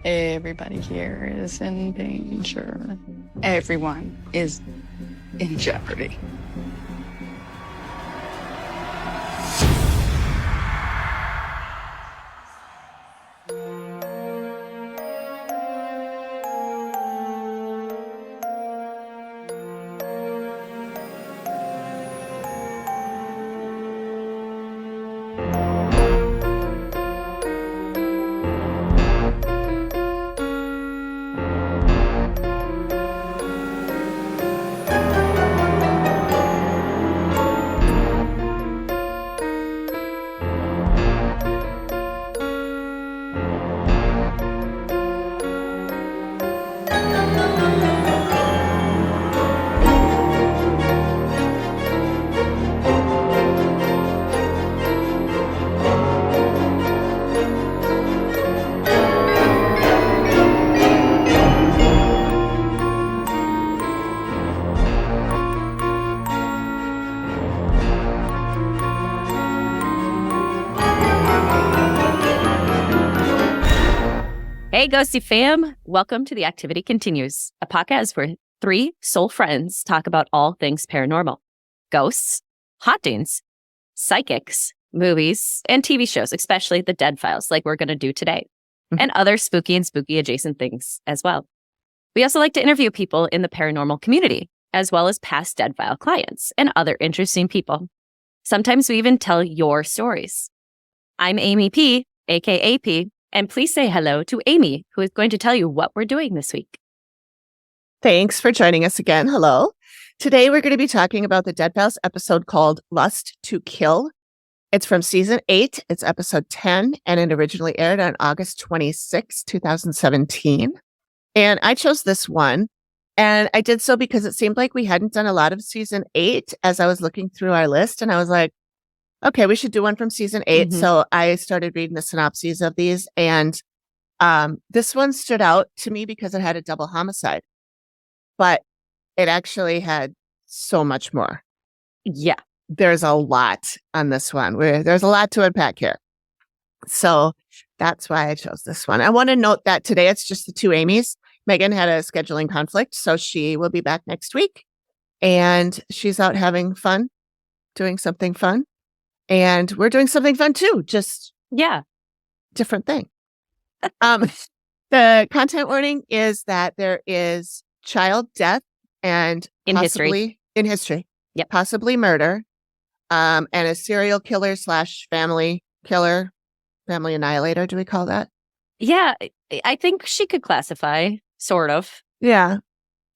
Everybody here is in danger. Everyone is in jeopardy. Hey, Ghosty fam. Welcome to The Activity Continues, a podcast where three soul friends talk about all things paranormal, ghosts, hauntings, psychics, movies, and TV shows, especially the Dead Files, like we're going to do today, and other spooky and spooky adjacent things as well. We also like to interview people in the paranormal community, as well as past Dead File clients and other interesting people. Sometimes we even tell your stories. I'm Amy P., aka P., and please say hello to Amy, who is going to tell you what we're doing this week. Thanks for joining us again. Hello. Today, we're going to be talking about the Dead Files episode called Lust to Kill. It's from season 8. It's episode 10, and it originally aired on August 26, 2017. And I chose this one, and I did so because it seemed like we hadn't done a lot of season 8 as I was looking through our list, and I was like, okay, we should do one from season 8. Mhm. So I started reading the synopses of these, and this one stood out to me because it had a double homicide, but it actually had so much more. Yeah. There's a lot on this one. There's a lot to unpack here. So that's why I chose this one. I want to note that today it's just the two Amy's. Megan had a scheduling conflict, so she will be back next week. And she's out having fun, doing something fun. And we're doing something fun too, just different thing. The content warning is that there is child death and In possibly history. Yep. Possibly murder, and a serial killer / family killer, family annihilator. Do we call that? Yeah, I think she could classify, sort of. Yeah.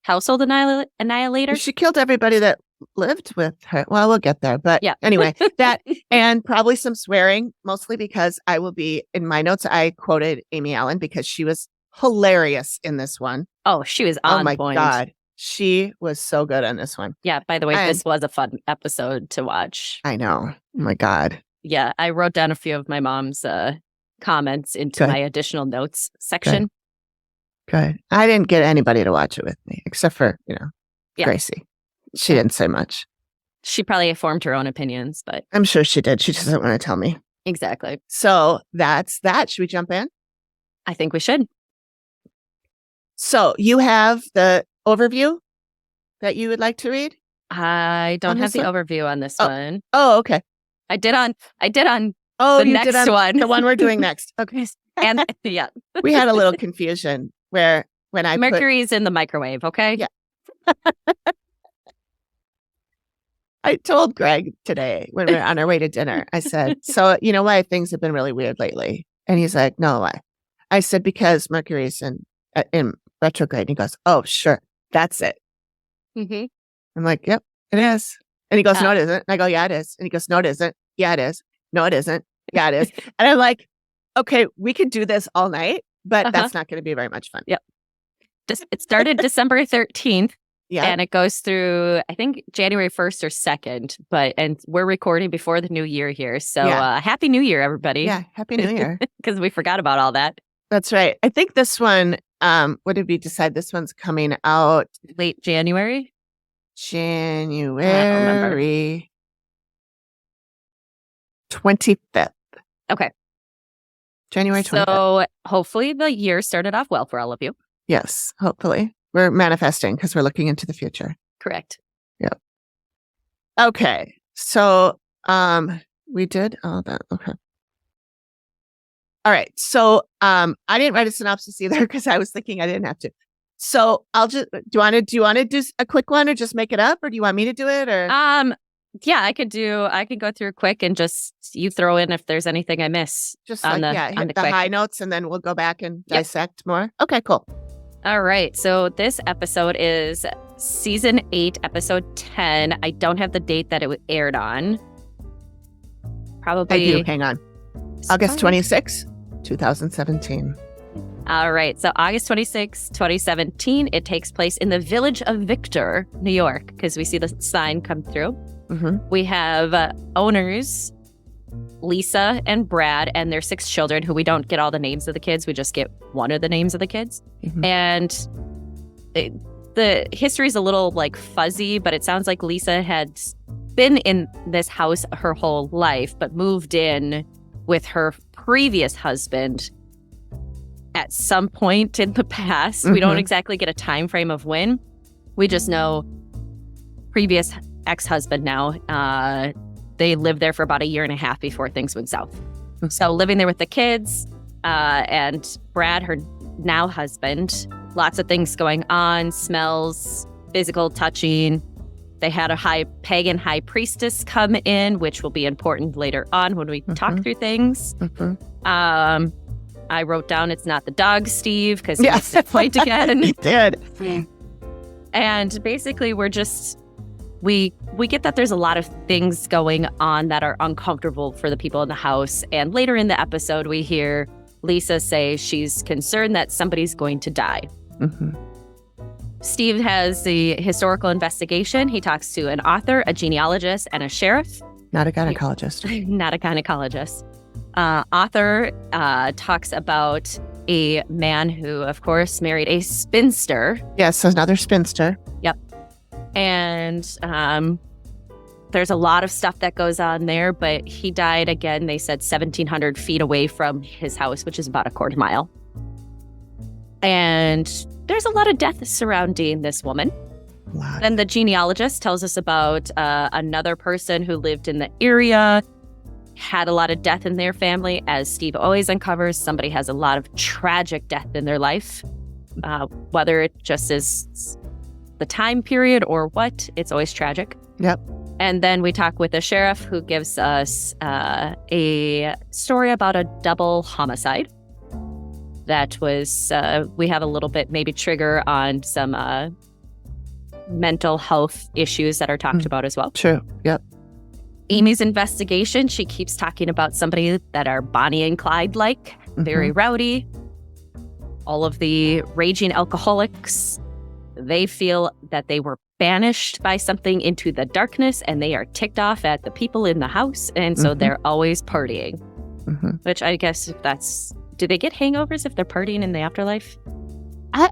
Household annihilator? She killed everybody that lived with her. Well, we'll get there. But Yeah. anyway, that and probably some swearing, mostly because I will be in my notes. I quoted Amy Allen because she was hilarious in this one. Oh, she was on my point. God. She was so good on this one. Yeah, by the way, And- this was a fun episode to watch. I know. Oh my God. Yeah, I wrote down a few of my mom's comments into Good. my additional notes section. Good. I didn't get anybody to watch it with me, except for, Yeah. Gracie. She didn't say much. She probably formed her own opinions, but I'm sure she did. She just doesn't want to tell me. exactly. So that's that. Should we jump in? I think we should. So you have the overview that you would like to read? I don't On have this the one? overview on this one. Oh, okay. I did on Oh, the you next did on one. the one we're doing next. Okay. And yeah, We had a little confusion where when I put Mercury's in the microwave, okay? Yeah. I told Greg today when we were on our way to dinner, I said, so you know why things have been really weird lately? And he's like, no, why? I said, because Mercury's in retrograde. And he goes, oh, sure. That's it. Mm-hmm. I'm like, yep, it is. And he goes, no, it isn't. And I go, yeah, it is. And he goes, no, it isn't. Yeah, it is. No, it isn't. Yeah, it is. And I'm like, okay, we could do this all night, but that's not going to be very much fun. Yep. It started December 13th. Yeah. And it goes through, I think, January 1st or 2nd. And we're recording before the new year here. So Happy New Year, everybody. Yeah. Happy New Year. Because we forgot about all that. That's right. I think this one, what did we decide? This one's coming out Late January? January 25th. Okay. January 25th. So hopefully the year started off well for all of you. Yes, hopefully. We're manifesting because we're looking into the future. Correct. Yep. Okay. So we did all that. Okay. All right. So I didn't write a synopsis either because I was thinking I didn't have to. So I'll just do you want to do a quick one or just make it up, or do you want me to do it, or yeah, I could go through quick and just you throw in if there's anything I miss. just on like on hit the quick. high notes and then we'll go back and Yep. dissect more. Okay, cool. All right. So this episode is season 8, episode 10. I don't have the date that it aired on. Probably. I do. Hang on. August 26, 2017. All right. So August 26, 2017, it takes place in the village of Victor, New York, because we see the sign come through. Mm-hmm. We have owners, Lisa and Brad, and their 6 children, who we don't get all the names of the kids. We just get one of the names of the kids. Mhm. And the history is a little like fuzzy, but it sounds like Lisa had been in this house her whole life, but moved in with her previous husband at some point in the past. We don't Mhm. exactly get a time frame of when. We just know previous ex-husband now. They lived there for about 1.5 years before things went south. So living there with the kids and Brad, her now husband, lots of things going on, smells, physical touching. They had a pagan high priestess come in, which will be important later on when we talk through things. Mhm. I wrote down it's not the dog, Steve, because he makes that point again. He did. And basically, we get that there's a lot of things going on that are uncomfortable for the people in the house. And later in the episode, we hear Lisa say she's concerned that somebody's going to die. Mhm. Steve has the historical investigation. He talks to an author, a genealogist, and a sheriff. Not a gynecologist. Not a gynecologist. Author talks about a man who, of course, married a spinster. Yes, another spinster. And there's a lot of stuff that goes on there, but he died, again, they said 1,700 feet away from his house, which is about a quarter mile. And there's a lot of death surrounding this woman. Lot. Then the genealogist tells us about another person who lived in the area, had a lot of death in their family. As Steve always uncovers, somebody has a lot of tragic death in their life, whether it just is the time period or what, it's always tragic. Yep. And then we talk with the sheriff, who gives us a story about a double homicide. That was, we have a little bit maybe trigger on some mental health issues that are talked about as well. True. Yep. Amy's investigation, she keeps talking about somebody that are Bonnie and Clyde like, very rowdy. All of the raging alcoholics, they feel that they were banished by something into the darkness, and they are ticked off at the people in the house, and so they're always partying. Which I guess if that's, do they get hangovers if they're partying in the afterlife? I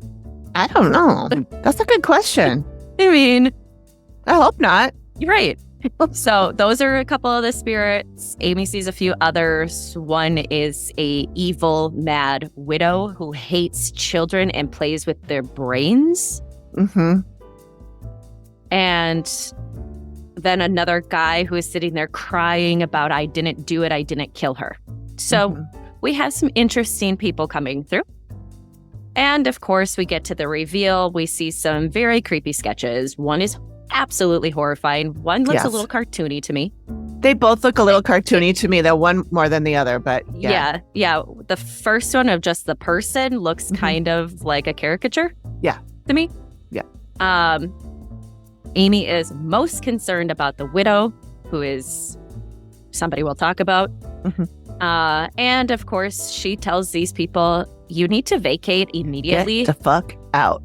don't know. That's a good question. I mean, I hope not. you're right. So those are a couple of the spirits. Amy sees a few others. One is a evil, mad widow who hates children and plays with their brains. Mm-hmm. And then another guy who is sitting there crying about, I didn't do it, I didn't kill her. So we have some interesting people coming through. And of course, we get to the reveal. We see some very creepy sketches. One is absolutely horrifying. One looks a little cartoony to me. They both look a little cartoony to me, though, one more than the other, but yeah. Yeah. The first one of just the person looks kind of like a caricature. Yeah. To me. Yeah. Amy is most concerned about the widow, who is somebody we'll talk about. And of course, she tells these people, you need to vacate immediately. Get the fuck out.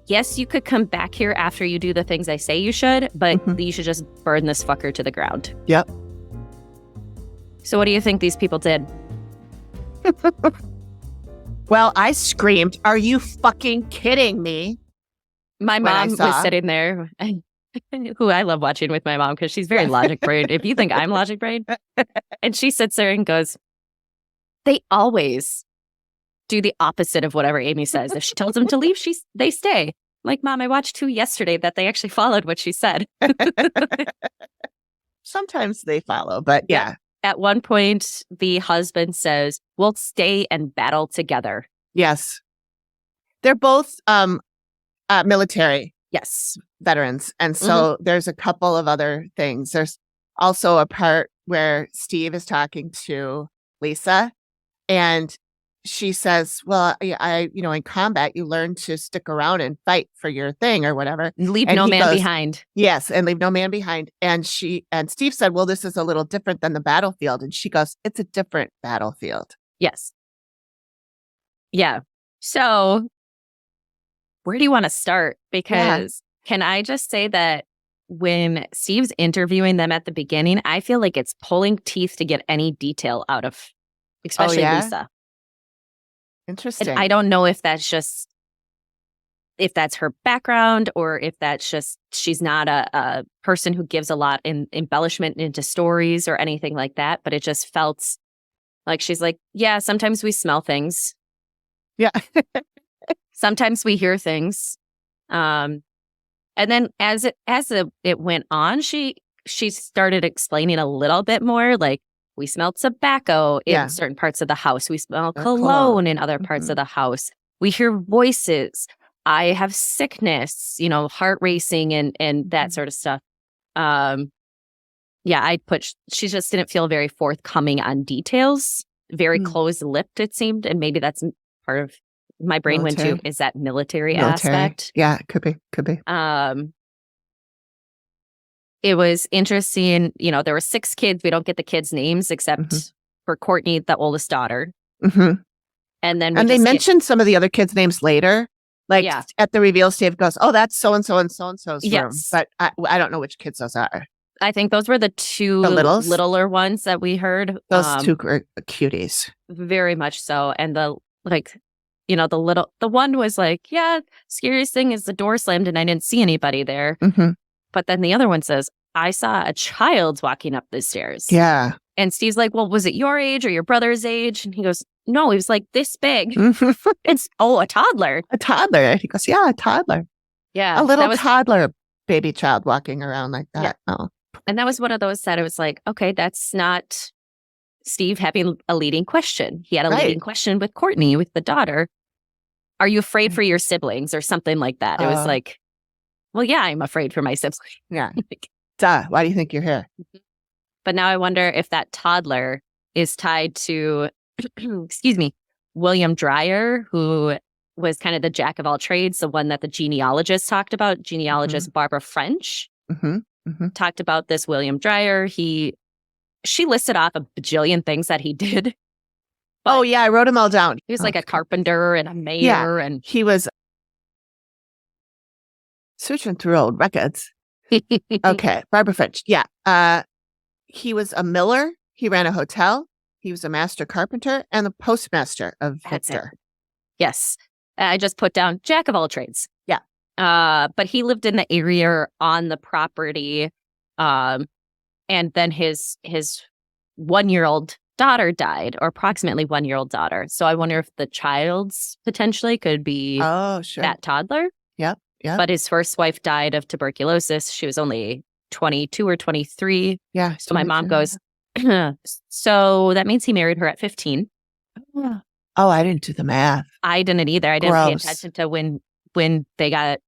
Yes, you could come back here after you do the things I say you should, but you should just burn this fucker to the ground. Yep. So what do you think these people did? Well, I screamed, are you fucking kidding me? My mom was sitting there, who I love watching with my mom because she's very logic brained. If you think I'm logic brained, and she sits there and goes, They always do the opposite of whatever Amy says. If she tells them to leave, they stay. Like, Mom, I watched 2 yesterday that they actually followed what she said. Sometimes they follow, but yeah. At one point, the husband says, we'll stay and battle together. Yes. They're both military Yes. veterans. And so there's a couple of other things. There's also a part where Steve is talking to Lisa and she says, well, I in combat, you learn to stick around and fight for your thing or whatever. Leave no man behind. Yes. And leave no man behind. And Steve said, well, this is a little different than the battlefield. And she goes, it's a different battlefield. Yes. Yeah. So where do you want to start? Because can I just say that when Steve's interviewing them at the beginning, I feel like it's pulling teeth to get any detail out of, especially Lisa. Interesting. And I don't know if that's her background or if that's just she's not a person who gives a lot in embellishment into stories or anything like that. But it just felt like she's like, yeah, sometimes we smell things. Yeah. Sometimes we hear things. And then as it went on, she started explaining a little bit more, like, we smell tobacco in certain parts of the house. We smell cologne in other parts of the house. We hear voices. I have sickness, heart racing and that sort of stuff. She just didn't feel very forthcoming on details, very closed-lipped, it seemed. And maybe that's part of my brain went to, is that military aspect? Yeah, it could be. It was interesting. There were 6 kids. We don't get the kids' names except for Courtney, the oldest daughter. Mm-hmm. And then they mentioned some of the other kids' names later. Like at the reveal, Steve goes, "Oh, that's so and so and so and so's room." But I don't know which kids those are. I think those were the 2 littler ones that we heard. Those 2 cuties, very much so. And the one was like, "Yeah, scariest thing is the door slammed and I didn't see anybody there." Mm-hmm. But then the other one says, I saw a child walking up the stairs. Yeah. And Steve's like, well, was it your age or your brother's age? And he goes, no, he was like this big. It's, a toddler. A toddler. He goes, yeah, a toddler. Yeah. A little toddler baby child walking around like that. Yeah. Oh. And that was one of those that it was like, okay, that's not Steve having a leading question. He had a leading question with Courtney, with the daughter. Are you afraid for your siblings or something like that? It was like, well, yeah, I'm afraid for my siblings. Yeah. Duh. Why do you think you're here? But now I wonder if that toddler is tied to, William Dreyer, who was kind of the jack of all trades, the one that the genealogist talked about. Genealogist Barbara French talked about this William Dreyer. She listed off a bajillion things that he did. Oh, yeah. I wrote them all down. He was like a carpenter and a mayor. And he was searching through old records. Okay. Barbara French. Yeah. He was a miller. He ran a hotel. He was a master carpenter and the postmaster of Victor. Yes. I just put down jack of all trades. Yeah. But he lived in the area on the property. And then his 1-year-old daughter died, or approximately 1-year-old daughter. So I wonder if the child's potentially could be that toddler. Yep. Yeah. But his first wife died of tuberculosis. She was only 22 or 23. Yeah. So my mom goes, so that means he married her at 15. Oh, I didn't do the math. I didn't either. I didn't pay attention to when they got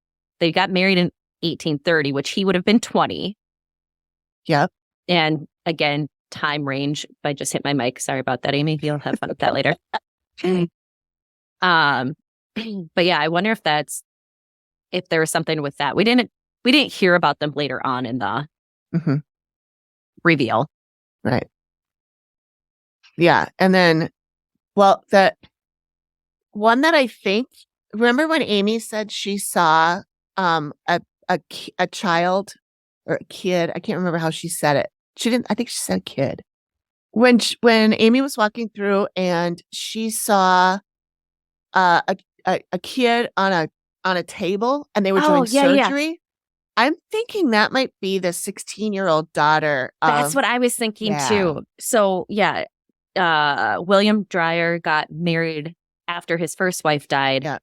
married in 1830, which he would have been 20. Yep. And again, time range. I just hit my mic. Sorry about that, Amy. You'll have fun with that later. But yeah, I wonder if there was something with that. We didn't hear about them later on in the reveal. Right. Yeah. And then, well, that one that I think, remember when Amy said she saw a child or a kid? I can't remember how she said it. I think she said kid. When Amy was walking through and she saw a kid on a table and they were doing surgery. Yeah. I'm thinking that might be the 16-year-old daughter. That's what I was thinking too. So yeah, William Dreyer got married after his first wife died. Yeah.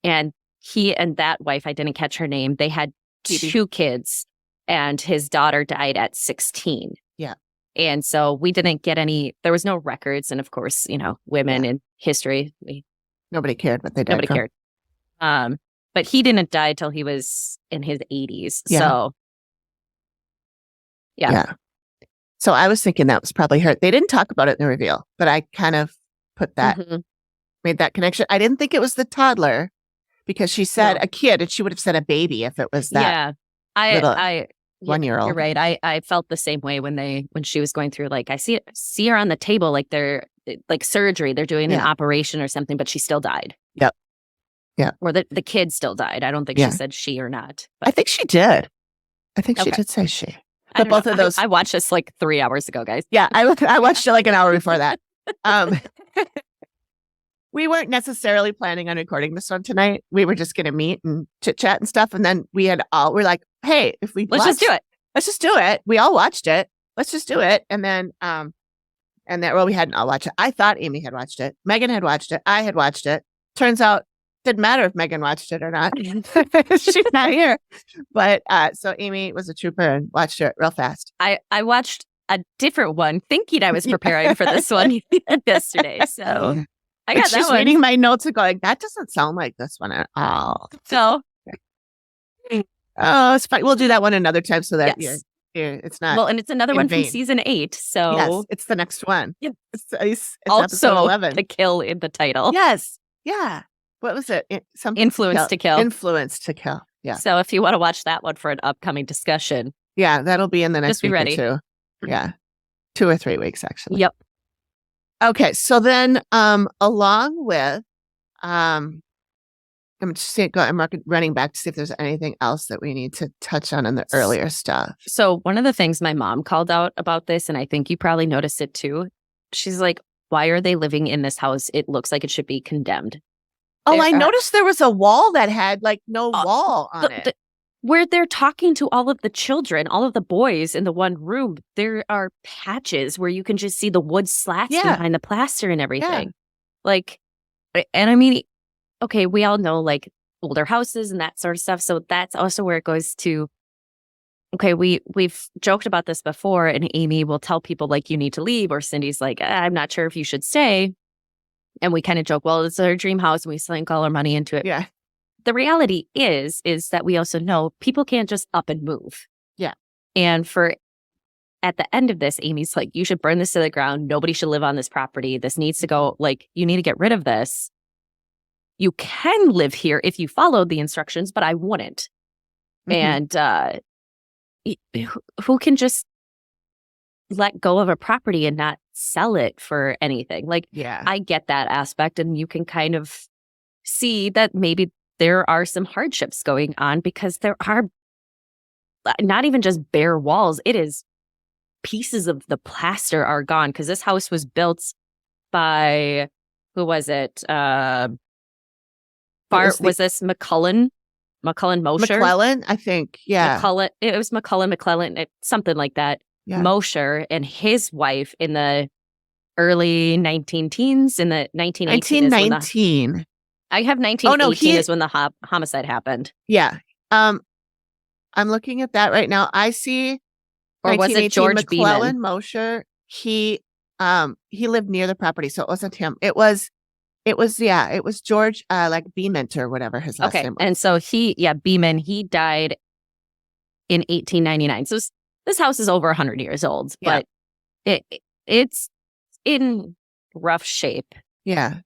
And he and that wife, I didn't catch her name, they had Phoebe. 2 kids, and his daughter died at 16. Yeah. And so we didn't get there was no records. And of course, women in history, Nobody cared what they died nobody from. cared. But he didn't die till he was in his 80s. Yeah. So, yeah. So I was thinking that was probably her. They didn't talk about it in the reveal, but I kind of put that, made that connection. I didn't think it was the toddler because she said a kid, and she would have said a baby if it was that. Yeah. little I 1-year-old. You're right. I felt the same way when she was going through, like, I see her on the table, like they're like surgery, they're doing an operation or something, but she still died. Yep. Yeah. Or the kid still died. I don't think she said she or not. But I think she did. I think she did say she. But both of those. I watched this like 3 hours ago, guys. Yeah, I watched it like an hour before that. We weren't necessarily planning on recording this one tonight. We were just going to meet and chit chat and stuff. And then we're like, hey, if we let's just do it. Let's just do it. We all watched it. Let's just do it. And then, we hadn't all watched it. I thought Amy had watched it. Megan had watched it. I had watched it. Turns out, didn't matter if Megan watched it or not. She's not here. But so Amy was a trooper and watched it real fast. I watched a different one, thinking I was preparing for this one yesterday. So I got that one. Reading my notes and going, that doesn't sound like this one at all. So, it's fine. We'll do that one another time so that it's not. Well, and it's another one from season 8. So yes, it's the next one. Yep. It's also episode 11. The kill in the title. Yes. Yeah. What was it? Influence to kill. Influence to kill. Yeah. So if you want to watch that one for an upcoming discussion. Yeah, that'll be in the next just be week ready. or 2. Yeah. 2 or 3 weeks, actually. Yep. Okay. So then along with I'm running back to see if there's anything else that we need to touch on in the earlier stuff. So one of the things my mom called out about this, and I think you probably noticed it too, she's like, why are they living in this house? It looks like it should be condemned. I noticed there was a wall that had like no wall on it. Where they're talking to all of the children, all of the boys in the one room, there are patches where you can just see the wood slats behind the plaster and everything. Yeah. Like, and I mean, okay, we all know like older houses and that sort of stuff. So that's also where it goes to, okay, we've joked about this before, and Amy will tell people like, you need to leave, or Cindy's like, I'm not sure if you should stay. And we kind of joke, well, it's our dream house and we sink all our money into it. Yeah. The reality is that we also know people can't just up and move. Yeah. And at the end of this, Amy's like, you should burn this to the ground. Nobody should live on this property. This needs to go, like, you need to get rid of this. You can live here if you followed the instructions, but I wouldn't. And who can just let go of a property and not sell it for anything? Like, I get that aspect, and you can kind of see that maybe there are some hardships going on, because there are not even just bare walls. It is pieces of the plaster are gone, because this house was built by, who was it? Was this McCullen Mosher? McClellan, I think. Yeah. It was McCullen, something like that. Yeah. Mosher and his wife in the early 19-teens, in the 1918. I have 1918 is when the homicide happened. Yeah. I'm looking at that right now. I see. Or was it George McClellan Mosher? He lived near the property, so it wasn't him. It was George like Beeman or whatever his last name was. And so Beeman, he died in 1899. So this house is over 100 years old, but it's in rough shape. Yeah.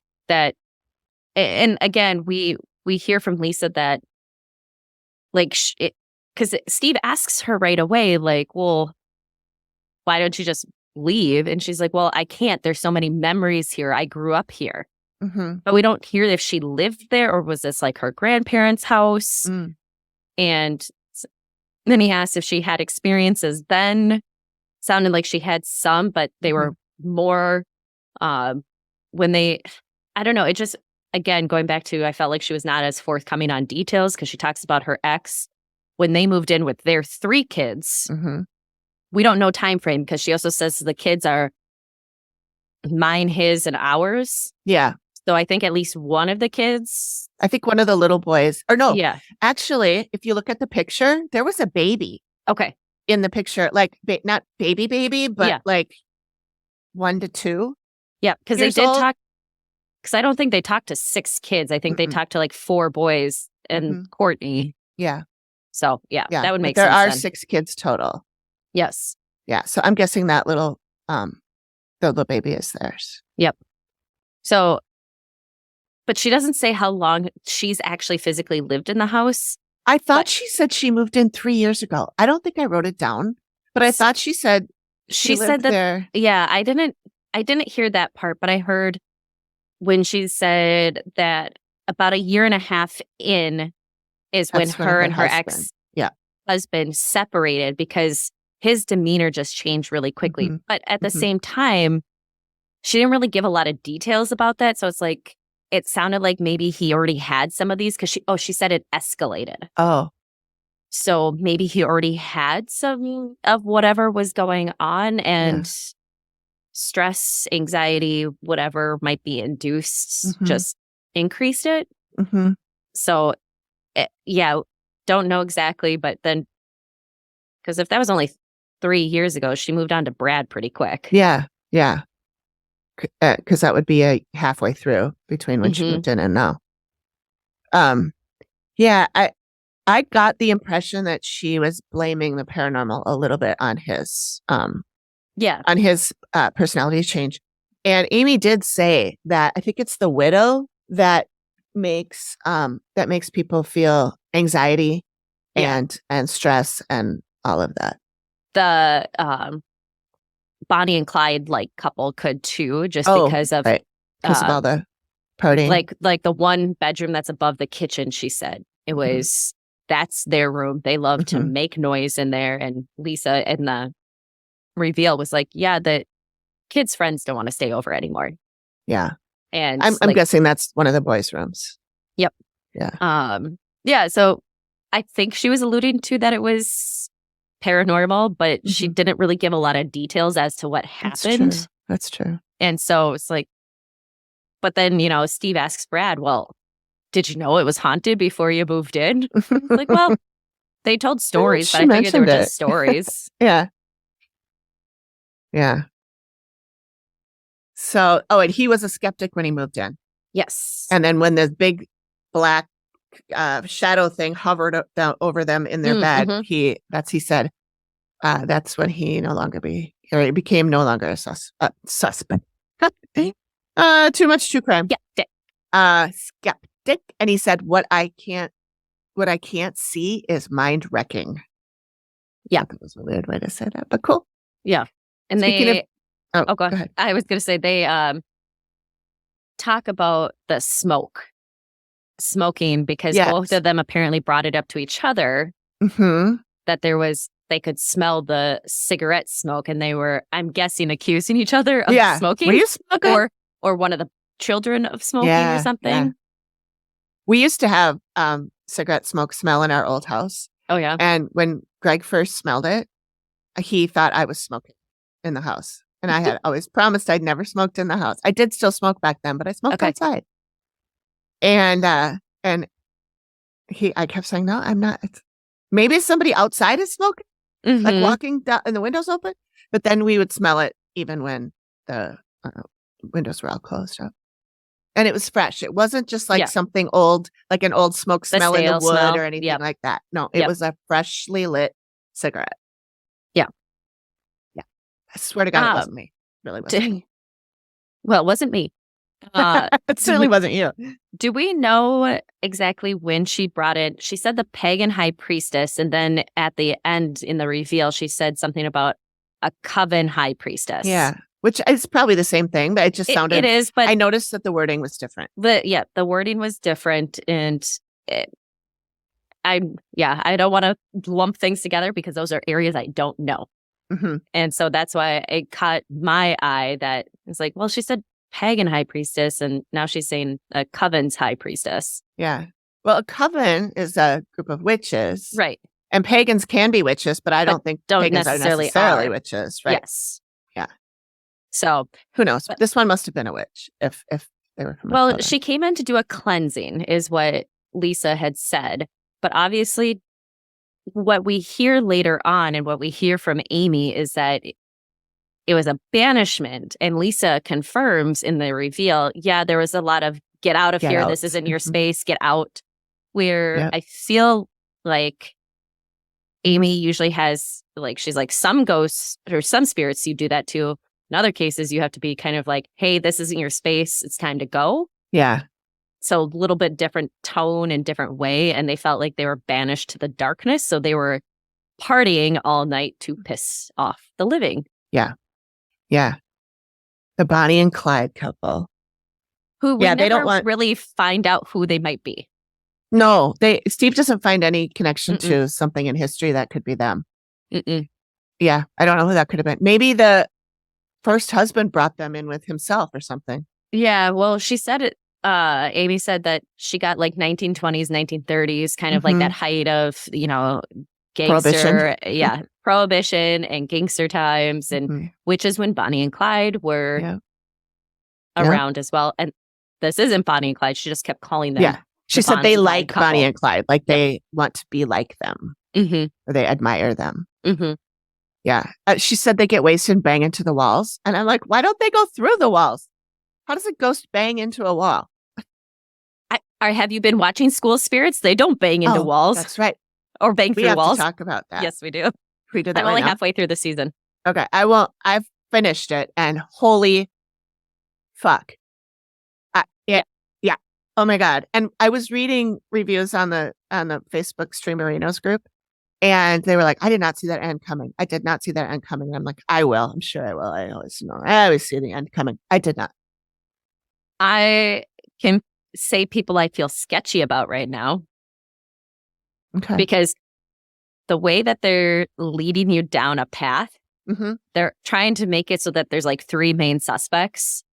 And again, we hear from Lisa that, like, because Steve asks her right away, like, well, why don't you just leave? And she's like, well, I can't. There's so many memories here. I grew up here. But we don't hear if she lived there, or was this like her grandparents' house? And then he asked if she had experiences then. Sounded like she had some, but they were more when they, I don't know, it just, again, going back to, I felt like she was not as forthcoming on details, because she talks about her ex when they moved in with their 3 kids. We don't know time frame, because she also says the kids are mine, his, and ours. Yeah. So I think at least one of the kids. I think one of the little boys, or no, Yeah. actually, if you look at the picture, there was a baby Okay. in the picture, like not baby, but Yeah. like 1 to 2. Yeah. Because they years did old. talk. Because I don't think they talked to 6 kids. I think they talked to like 4 boys and Courtney. Yeah. So yeah, that would but make there sense. are then. 6 kids total. Yes. Yeah. So I'm guessing that the little baby is theirs. Yep. So, but she doesn't say how long she's actually physically lived in the house. I thought she said she moved in 3 years ago. I don't think I wrote it down, but I thought she said she lived said that there. Yeah, I didn't hear that part, but I heard when she said that about a year and a half in is when her and her ex-husband separated because his demeanor just changed really quickly. But at the same time, she didn't really give a lot of details about that. So it's like, it sounded like maybe he already had some of these because she said it escalated. Oh. So maybe he already had some of whatever was going on, and stress, anxiety, whatever might be induced just increased it. So, don't know exactly, but then, because if that was only 3 years ago, she moved on to Brad pretty quick. Yeah. Because that would be halfway through between when she moved in and now. Yeah, I got the impression that she was blaming the paranormal a little bit on his on his personality change. And Amy did say that I think it's the widow that makes people feel anxiety and stress and all of that. The Bonnie and Clyde couple could too, just because of all the partying. Like the one bedroom that's above the kitchen, she said. It was that's their room. They love to make noise in there. And Lisa in the reveal was like, yeah, the kids' friends don't want to stay over anymore. Yeah. And I'm guessing that's one of the boys' rooms. Yep. Yeah. So I think she was alluding to that it was paranormal, but she didn't really give a lot of details as to what happened. That's true. And so it's like, but then, Steve asks Brad, well, did you know it was haunted before you moved in? Like, well, they told stories, but I figured they were just stories. Yeah. So, and he was a skeptic when he moved in. Yes. And then when the big black shadow thing hovered over them in their bed, he said, that's when he became no longer a suspect. Too much true crime. Skeptic. And he said, what I can't see is mind wrecking. Yeah. That was a weird way to say that, but cool. Yeah. And go ahead. I was going to say they talk about the smoking because both of them apparently brought it up to each other that they could smell the cigarette smoke, and they were, I'm guessing, accusing each other of smoking. Were you smoking? Or one of the children of smoking or something. Yeah. We used to have cigarette smoke smell in our old house. Oh, yeah. And when Greg first smelled it, he thought I was smoking in the house. And I had always promised I'd never smoked in the house. I did still smoke back then, but I smoked outside. And I kept saying, no, I'm not. Maybe somebody outside is smoking, like walking down and the windows open. But then we would smell it even when the windows were all closed up. And it was fresh. It wasn't just like something old, like an old smoke smell in the wood or anything like that. No, it was a freshly lit cigarette. Yeah. I swear to God, it wasn't me. It really wasn't. Well, it wasn't me. It certainly wasn't you. Do we know exactly when she brought it? She said the pagan high priestess, and then at the end in the reveal, she said something about a coven high priestess. Yeah, which is probably the same thing, but it just sounded. It is, but I noticed that the wording was different. The wording was different, and I don't want to lump things together because those are areas I don't know. And so that's why it caught my eye that it's like, well, she said pagan high priestess, and now she's saying a coven's high priestess. Yeah. Well, a coven is a group of witches. Right. And pagans can be witches, but I don't think pagans are necessarily witches. Right. Yes. Yeah. So, Who knows? But- This one must have been a witch if they were from. well, she came in to do a cleansing, is what Lisa had said. But obviously, what we hear later on and what we hear from Amy is that it was a banishment. And Lisa confirms in the reveal, yeah, there was a lot of get out of Get here. out. This isn't your Mhm. space. Get out. Where Yep. I feel like Amy usually has, like, she's like, some ghosts or some spirits you do that to. In other cases, you have to be kind of like, hey, this isn't your space. It's time to go. Yeah. So a little bit different tone and different way. And they felt like they were banished to the darkness. So they were partying all night to piss off the living. Yeah. The Bonnie and Clyde couple. Who we Yeah, they never don't want- really find out who they might be. No, Steve doesn't find any connection Mm-mm. to something in history that could be them. Mm-mm. Yeah, I don't know who that could have been. Maybe the first husband brought them in with himself or something. Yeah, well, she said it. Amy said that she got like 1920s, 1930s, kind of like Mhm. that height of, Prohibition. gangster, yeah, prohibition and gangster times, and Mhm. which is when Bonnie and Clyde were Yeah. around as well. And this isn't Bonnie and Clyde. She just kept calling them. Yeah. She the said they Bonnie like couple. Bonnie and Clyde, like they want to be like them, Mm-hmm. or they admire them. Mm-hmm. Yeah. She said they get wasted and bang into the walls. And I'm like, why don't they go through the walls? How does a ghost bang into a wall? Have you been watching School Spirits? They don't bang into walls That's right. or bang We through have walls. to talk about that. Yes, we do. We did that I'm right only now. halfway through the season. Okay. I've finished it, and holy fuck. Yeah. Oh my God. And I was reading reviews on the Facebook Streamerinos group, and they were like, I did not see that end coming. I did not see that end coming. And I'm like, I will. I'm sure I will. I always know. I always see the end coming. I did not. I can say people I feel sketchy about right now Okay. because the way that they're leading you down a path, Mm-hmm. they're trying to make it so that there's like 3 main suspects.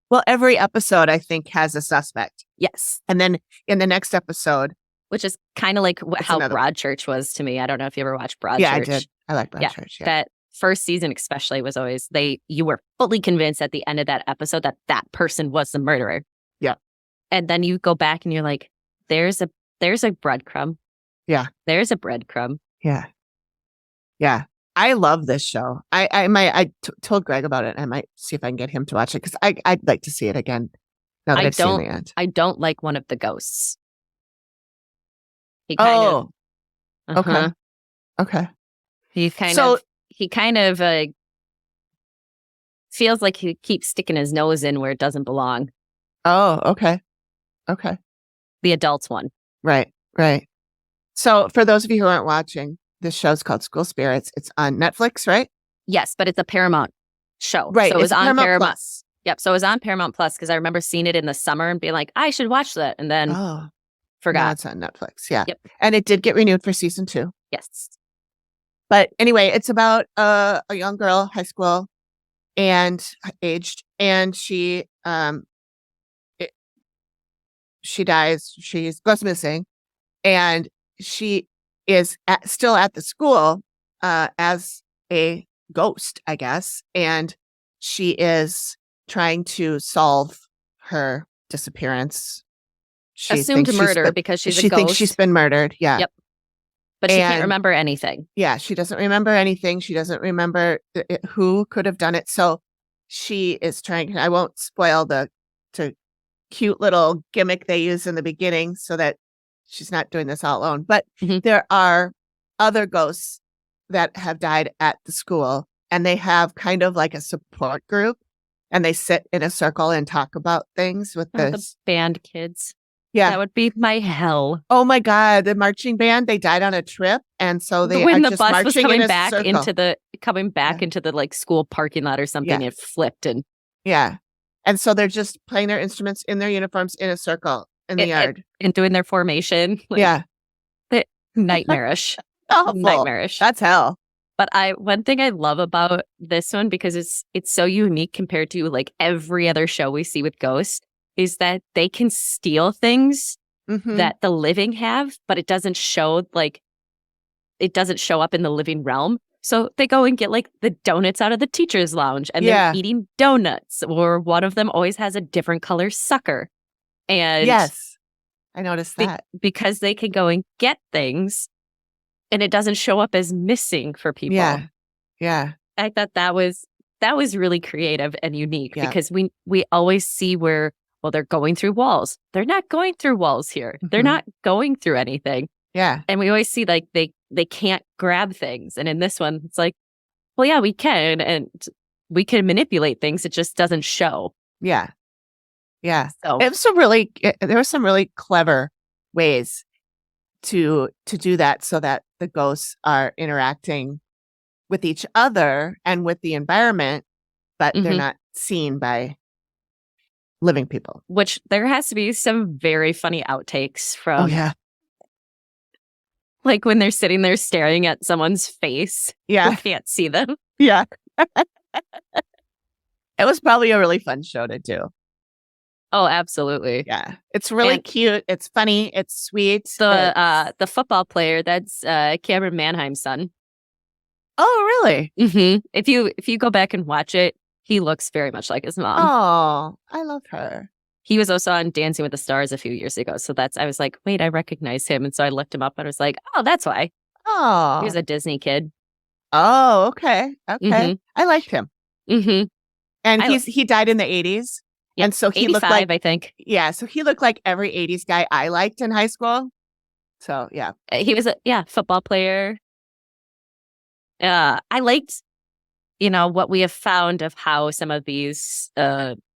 Well, every episode, I think, has a suspect. Yes. And then in the next episode, Which is kind of like how another one. Broadchurch was to me. I don't know if you ever watched Broadchurch. yeah, I did. I like Broadchurch. Yeah. That first season especially was always you were fully convinced at the end of that episode that that person was the murderer. Yeah. And then you go back and you're like, there's a breadcrumb. Yeah. There's a breadcrumb. Yeah. Yeah. I love this show. I told Greg about it. I might see if I can get him to watch it because I'd like to see it again now that I've seen the end. I don't like one of the ghosts. He kind of, Okay. He kind of feels like he keeps sticking his nose in where it doesn't belong. Oh, okay. The adults one. Right. So for those of you who aren't watching, this show's called School Spirits. It's on Netflix, right? Yes, but it's a Paramount show. Right. So it was on Paramount. Plus. Yep. So it was on Paramount Plus because I remember seeing it in the summer and being like, I should watch that. And then Now forgot. it's on Netflix. Yeah. Yep. And it did get renewed for season 2. Yes. But anyway, it's about a young girl, high school and aged, and she dies. She goes missing, and she is still at the school as a ghost, I guess, and she is trying to solve her disappearance. She Assumed thinks murder because she's a she ghost. thinks she's been murdered. Yeah. Yep. But she can't And- remember anything. Yeah, she doesn't remember anything. She doesn't remember who could have done it. So she is trying. I won't spoil the cute little gimmick they use in the beginning so that she's not doing this all alone. But Mhm. there are other ghosts that have died at the school, and they have kind of like a support group, and they sit in a circle and talk about things with The this. band kids. Yeah. That would be my hell. Oh my God, the marching band, they died on a trip. And so they When are the just bus was marching in coming a back circle. into the like school parking lot or something, Yeah. it flipped and Yeah. And so they're just playing their instruments in their uniforms in a circle in the yard. and doing their formation. Like, Yeah. Nightmarish. Awful. Nightmarish. That's hell. But one thing I love about this one, because it's so unique compared to like every other show we see with ghosts, is that they can steal things Mhm. that the living have, but it doesn't show up in the living realm. So they go and get like the donuts out of the teacher's lounge and Yeah. they're eating donuts, or one of them always has a different color sucker. And Yes. I noticed be- that. because they can go and get things and it doesn't show up as missing for people. Yeah. Yeah. I thought that was really creative and unique Yeah. because we always see where, well, they're going through walls. They're not going through walls here. They're Mhm. not going through anything. Yeah. And we always see like they can't grab things. And in this one, it's like, well, yeah, we can, and we can manipulate things. It just doesn't show. Yeah. Yeah. So There were some really clever ways to do that so that the ghosts are interacting with each other and with the environment, but they're Mhm. not seen by living people. which there has to be some very funny outtakes from Oh yeah. like when they're sitting there staring at someone's face. Yeah. You can't see them. Yeah. It was probably a really fun show to do. Oh, absolutely. Yeah. It's really And- cute. It's funny. It's sweet. The football player, that's Cameron Manheim's son. Oh, really? Mm-hmm. If you go back and watch it, he looks very much like his mom. Oh, I love her. He was also on Dancing with the Stars a few years ago. So I was like, wait, I recognize him. And so I looked him up and I was like, oh, that's why. Oh. He was a Disney kid. Oh, okay. Okay. Mhm. I liked him. Mm-hmm. And I- he died in the 80s. Yep, And so he 85, looked like I think. so he looked like every 80s guy I liked in high school. So, yeah. He was a football player. I liked, what we have found of how some of these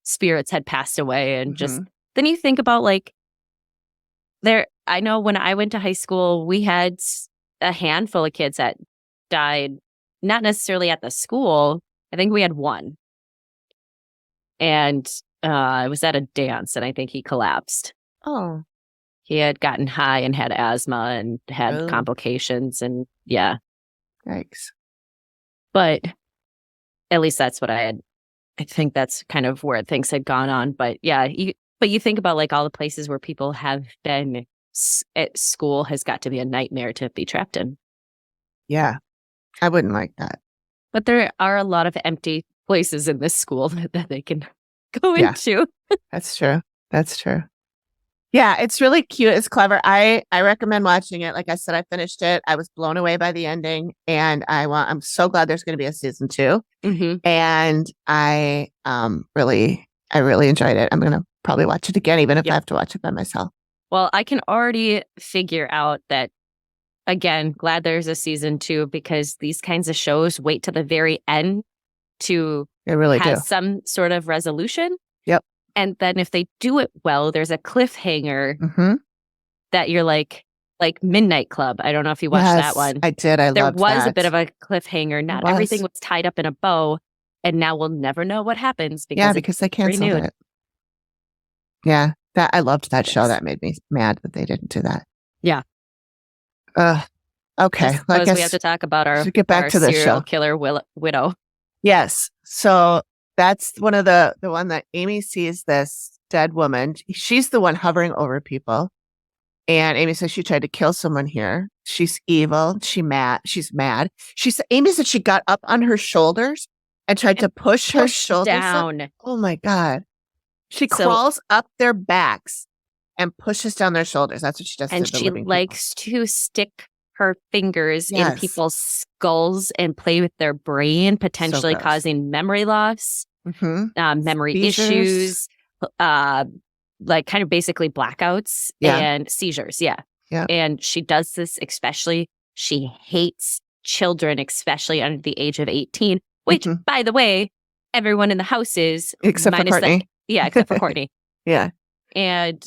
spirits had passed away, and just then you think about like I know when I went to high school, we had a handful of kids that died, not necessarily at the school. I think we had one, and it was at a dance, and I think he collapsed. Oh. He had gotten high and had asthma and had Oh. complications, and yeah. Yikes. But at least that's what I think that's kind of where things had gone on. But yeah, you think about like all the places where people have been at school has got to be a nightmare to be trapped in. Yeah. I wouldn't like that. But there are a lot of empty places in this school that they can go Yeah. into. That's true. That's true. Yeah, it's really cute. It's clever. I recommend watching it. Like I said, I finished it. I was blown away by the ending, and I'm so glad there's going to be a season 2. Mm-hmm. And I really enjoyed it. I'm going to probably watch it again, even if I have to watch it by myself. Well, I can already figure out that, again, glad there's a season 2, because these kinds of shows wait to the very end to They really do. have some sort of resolution. Yep. And then if they do it well, there's a cliffhanger Mm-hmm. that you're like Midnight Club. I don't know if you watched that one. I did. There loved was a that. bit of a cliffhanger. Not was. everything was tied up in a bow, and now we'll never know what happens because because they canceled renewed. it. Yeah, that I loved that show. That made me mad that they didn't do that. Yeah. Okay. I suppose we have to talk about our should get back our to the serial show. killer widow. Yes. So that's one of the one that Amy sees, this dead woman. She's the one hovering over people. And Amy says she tried to kill someone here. She's evil. She's mad. Amy said she got up on her shoulders and tried to push her shoulders up. down. Oh my God. She So- crawls up their backs and pushes down their shoulders. That's what she does And to the she living people. likes to stick her fingers in Yes. people's skulls and play with their brain, potentially gross. causing memory loss, Mhm. memory Seizures. issues, like kind of basically blackouts Yeah. and seizures. Yeah. Yeah. And she does this she hates children, especially under the age of 18, which, Mhm. by the way, everyone in the house is. Except for minus the- Courtney. except for Courtney. Yeah. And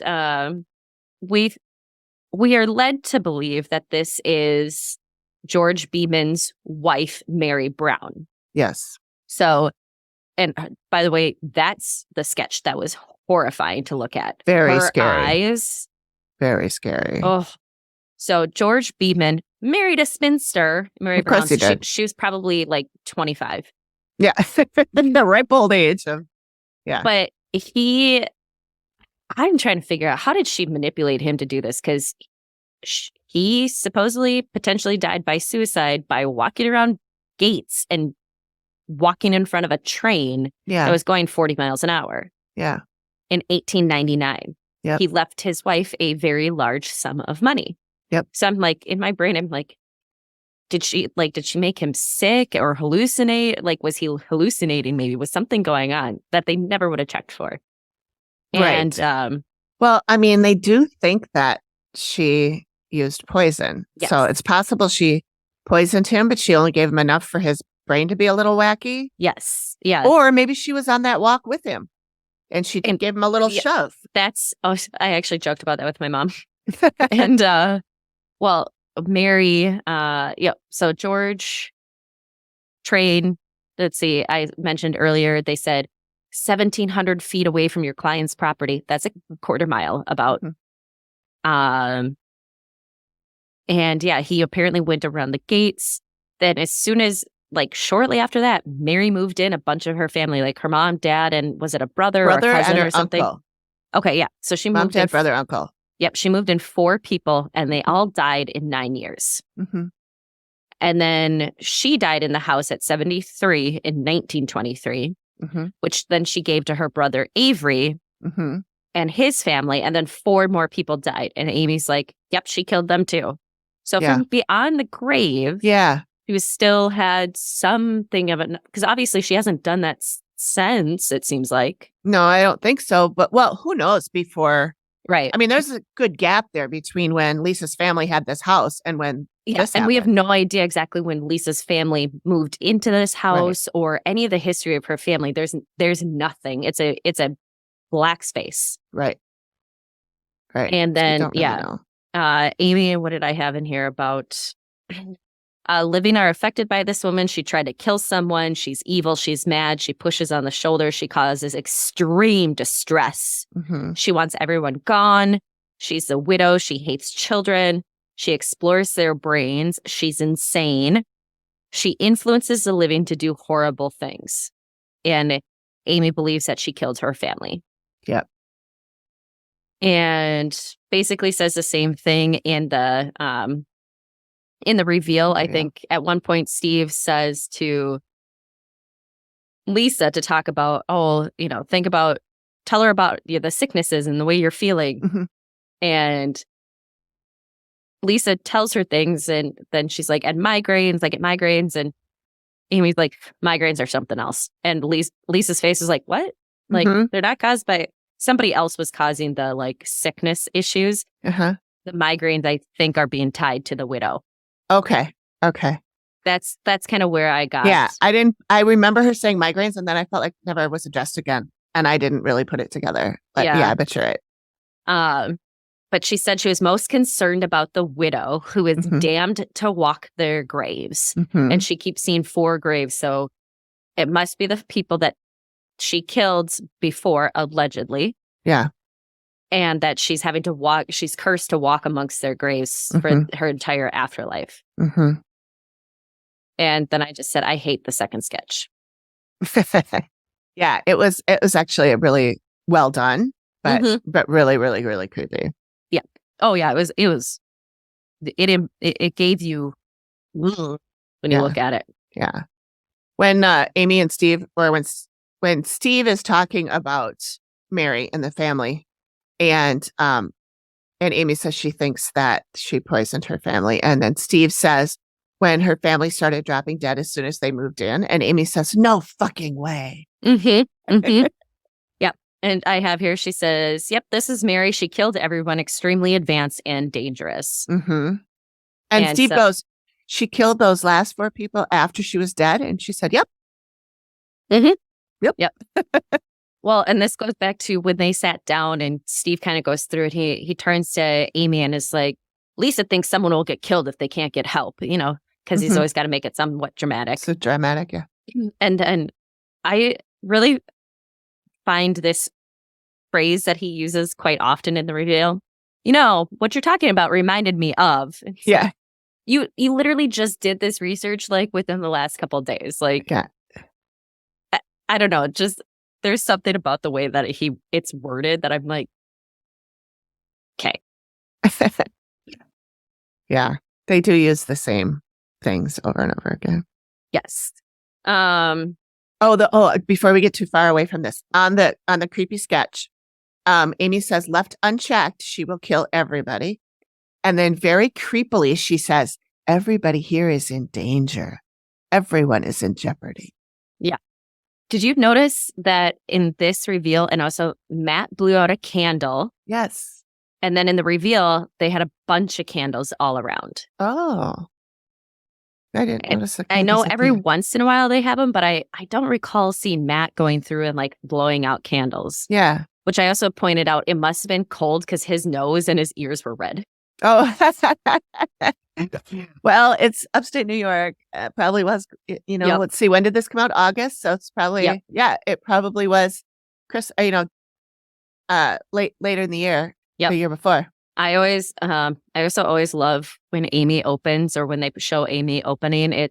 we are led to believe that this is George Beeman's wife, Mary Brown. Yes. So, and by the way, that's the sketch that was horrifying to look at. Very Her scary. eyes. Very scary. Oh. So George Beeman married a spinster, Mary Of course Brown. he So did. she was probably like 25. Yeah. The ripe old age of. Yeah. But I'm trying to figure out, how did she manipulate him to do this? Because he supposedly potentially died by suicide by walking around gates and walking in front of a train Yeah. that was going 40 miles an hour Yeah. in 1899. Yep. He left his wife a very large sum of money. Yep. So I'm like, in my brain, I'm like, did she make him sick or hallucinate? Like, was he hallucinating? Maybe was something going on that they never would have checked for. Right. And well, I mean, they do think that she used poison. Yes. So it's possible she poisoned him, but she only gave him enough for his brain to be a little wacky. yes, yeah, Or maybe she was on that walk with him and she And- gave him a little yeah. shove. I actually joked about that with my mom. And well, Mary, so George train, let's see, I mentioned earlier, they said 1,700 feet away from your client's property. That's a quarter mile about. And yeah, he apparently went around the gates. Then as soon as, like, shortly after that, Mary moved in a bunch of her family, like her mom, dad, and was it a brother or a cousin and her or something? uncle. Okay, yeah. So she Mom, moved in. dad, brother, uncle. Yep, she moved in 4 people, and they all died in 9 years. Mm-hmm. And then she died in the house at 73 in 1923, Mm-hmm. which then she gave to her brother Avery Mm-hmm. and his family. And then 4 more people died. And Amy's like, yep, she killed them too. So Yeah. from beyond the grave, Yeah. she was still had something of it. Because obviously she hasn't done that since, it seems like. No, I don't think so. But, well, who knows before. Right. I mean, there's a good gap there between when Lisa's family had this house and when this and we have happened. no idea exactly when Lisa's family moved into this house or any of the history of her family. There's nothing. It's a black space. Right. Right. And So we then don't really know. Amy, what did I have in here about living are affected by this woman? She tried to kill someone. She's evil. She's mad. She pushes on the shoulder. She causes extreme distress. Mm-hmm. She wants everyone gone. She's a widow. She hates children. She explores their brains. She's insane. She influences the living to do horrible things. And Amy believes that she killed her family. Yep. And basically says the same thing in the reveal. I think at one point Steve says to Lisa to talk about, tell her about the sicknesses and the way you're feeling. Mm-hmm. And Lisa tells her things, and then she's like, and migraines, I get migraines. And Amy's like, migraines are something else. And Lisa's face is like, what? Like, they're not caused by, somebody else was causing the, like, sickness issues. Uh-huh. The migraines, I think, are being tied to the widow. Okay. Okay. That's kind of where I got. Yeah. I remember her saying migraines and then I felt like it never was addressed again. And I didn't really put it together. But yeah, I bet you're right. But she said she was most concerned about the widow who is Mhm. damned to walk their graves. Mhm. And she keeps seeing 4 graves. So it must be the people that she killed before, allegedly. Yeah. And that she's having to walk, she's cursed to walk amongst their graves for her entire afterlife. Mm-hmm. And then I just said, I hate the second sketch. Yeah, it was actually a really well done, but really, really, really creepy. Yeah. Oh yeah, it gave you when you look at it. Yeah. When Amy and Steve, or when Steve is talking about Mary and the family, and Amy says she thinks that she poisoned her family, and then Steve says when her family started dropping dead as soon as they moved in, and Amy says, no fucking way. Yep. And I have here, she says, yep, this is Mary. She killed everyone, extremely advanced and dangerous. Mm-hmm. And Steve goes, she killed those last 4 people after she was dead? And she said, yep. Yep. Well, and this goes back to when they sat down and Steve kind of goes through it. He turns to Amy and is like, Lisa thinks someone will get killed if they can't get help, because he's always got to make it somewhat dramatic. So dramatic, yeah. And I really find this phrase that he uses quite often in the reveal. What you're talking about reminded me of. Yeah. You literally just did this research like within the last couple of days. Like, yeah. I don't know. Just there's something about the way that it's worded that I'm like, okay. Yeah. They do use the same things over and over again. Yes. Before we get too far away from this, on the creepy sketch, Amy says, left unchecked, she will kill everybody. And then very creepily, she says, everybody here is in danger. Everyone is in jeopardy. Yeah. Did you notice that in this reveal, and also Matt blew out a candle? Yes. And then in the reveal, they had a bunch of candles all around. Oh. I didn't notice the I know candles every at the end. once in a while they have them, but I don't recall seeing Matt going through and like blowing out candles. Yeah. Which I also pointed out, it must have been cold because his nose and his ears were red. Oh, well, it's upstate New York. Probably was, Yep. Let's see. When did this come out? August. So it's probably, it probably was later in the year, the year before. I also always love when Amy opens or when they show Amy opening.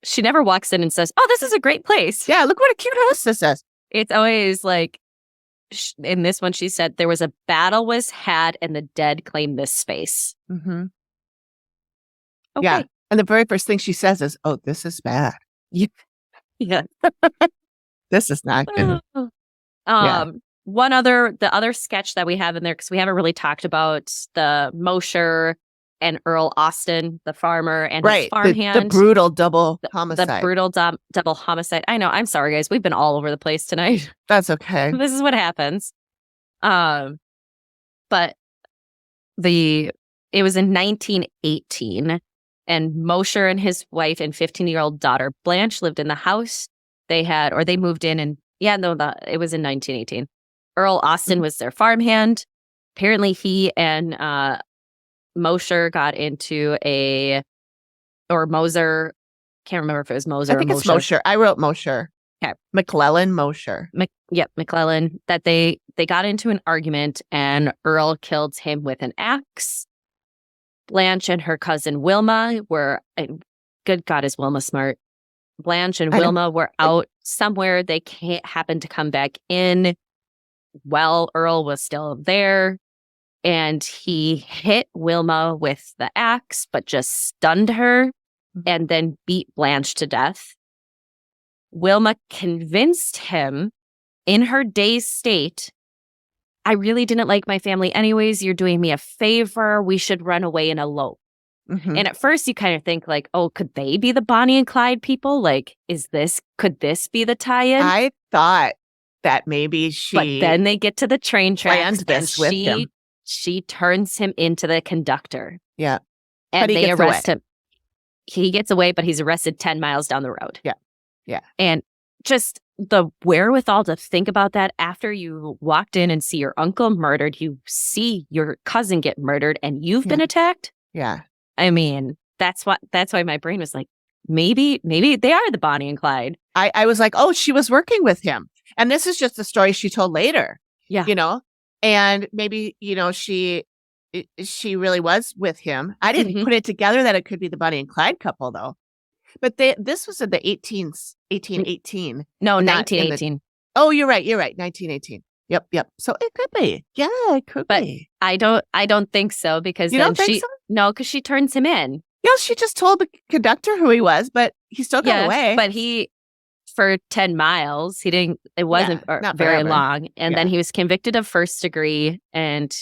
She never walks in and says, oh, this is a great place. Yeah. Look what a cute house this is. It's always like, in this one, she said there was a battle was had and the dead claimed this space. Mm-hmm. Okay. Yeah. And the very first thing she says is, oh, this is bad. Yeah. This is not good. The other sketch that we have in there, because we haven't really talked about the Mosher and Earl Austin, the farmer and his farmhand. The brutal double homicide. The brutal double homicide. I know. I'm sorry, guys. We've been all over the place tonight. That's okay. This is what happens. But it was in 1918, and Mosher and his wife and 15-year-old daughter Blanche lived in the house. They moved in, and it was in 1918. Earl Austin was their farmhand. Apparently, he and Mosher got into Moser. Can't remember if it was Moser. I think it's Mosher. I wrote Mosher. Okay. McClellan Mosher. McClellan. That they got into an argument and Earl killed him with an axe. Blanche and her cousin Wilma were, good God, is Wilma smart? Blanche and Wilma were out somewhere. They happened to come back in while Earl was still there. And he hit Wilma with the axe, but just stunned her and then beat Blanche to death. Wilma convinced him in her dazed state, I really didn't like my family anyways. You're doing me a favor. We should run away and elope. Mm-hmm. And at first you kind of think like, oh, could they be the Bonnie and Clyde people? Like, could this be the tie-in? I thought that maybe she... But then they get to the train tracks and with him. She turns him into the conductor. Yeah. And they arrest him. He gets away, but he's arrested 10 miles down the road. Yeah. Yeah. And just the wherewithal to think about that after you walked in and see your uncle murdered, you see your cousin get murdered and you've been attacked. Yeah. I mean, that's why my brain was like, maybe they are the Bonnie and Clyde. I was like, oh, she was working with him. And this is just the story she told later. Yeah. And maybe, she really was with him. I didn't put it together that it could be the Bonnie and Clyde couple, though. But this was in the 1818. No, 1918. Oh, you're right. 1918. Yep. So it could be. Yeah, it could be. I don't think so because you don't think so? No, because she turns him in. Yeah, she just told the conductor who he was, but he still got away. But for 10 miles, it wasn't very long. And then he was convicted of first degree and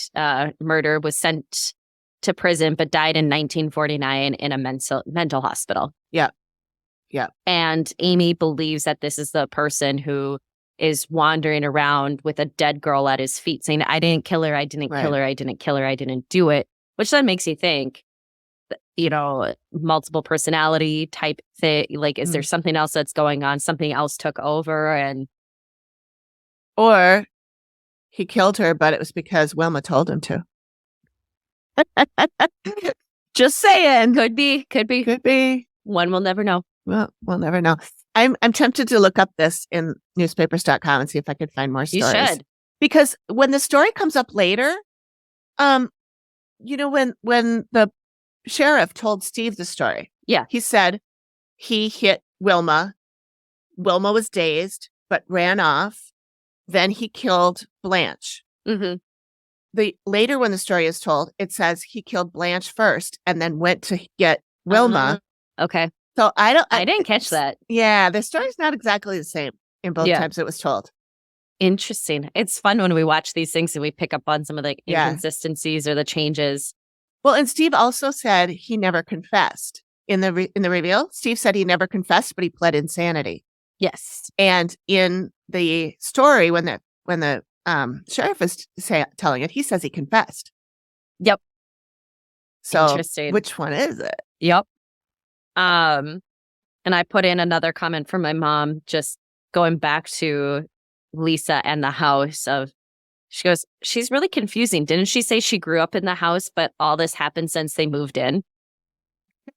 murder, was sent to prison, but died in 1949 in a mental hospital. Yeah. Yeah. And Amy believes that this is the person who is wandering around with a dead girl at his feet saying, I didn't kill her. I didn't kill her. I didn't kill her. I didn't do it. Which then makes you think, multiple personality type thing. Like, is there something else that's going on? Something else took over or he killed her, but it was because Wilma told him to. Just saying. Could be. One will never know. Well, we'll never know. I'm tempted to look up this in newspapers.com and see if I could find more stories. You should. Because when the story comes up later, when the sheriff told Steve the story, he said he hit Wilma. Wilma was dazed, but ran off. Then he killed Blanche. Mm-hmm. Later when the story is told, it says he killed Blanche first and then went to get Wilma Okay. So I didn't catch that. Yeah, the story's not exactly the same in both times it was told. Interesting. It's fun when we watch these things and we pick up on some of the Yeah. inconsistencies or the changes. Well, and Steve also said he never confessed in the reveal. Steve said he never confessed, but he pled insanity. Yes. And in the story, when the sheriff is telling it, he says he confessed. Yep. So interesting. Which one is it? Yep. And I put in another comment from my mom, just going back to Lisa and the house she goes, she's really confusing. Didn't she say she grew up in the house, but all this happened since they moved in?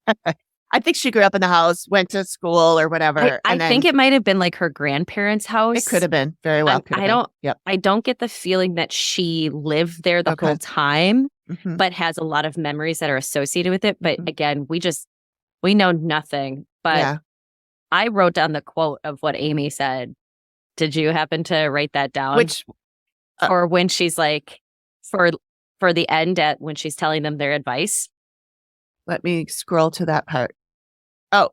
I think she grew up in the house, went to school or whatever. I think it might have been like her grandparents' house. It could have been. Very well. I don't get the feeling that she lived there the whole time, but has a lot of memories that are associated with it. But again, we know nothing. But I wrote down the quote of what Amy said. Did you happen to write that down? Or when she's like, for the end when she's telling them their advice? Let me scroll to that part. Oh,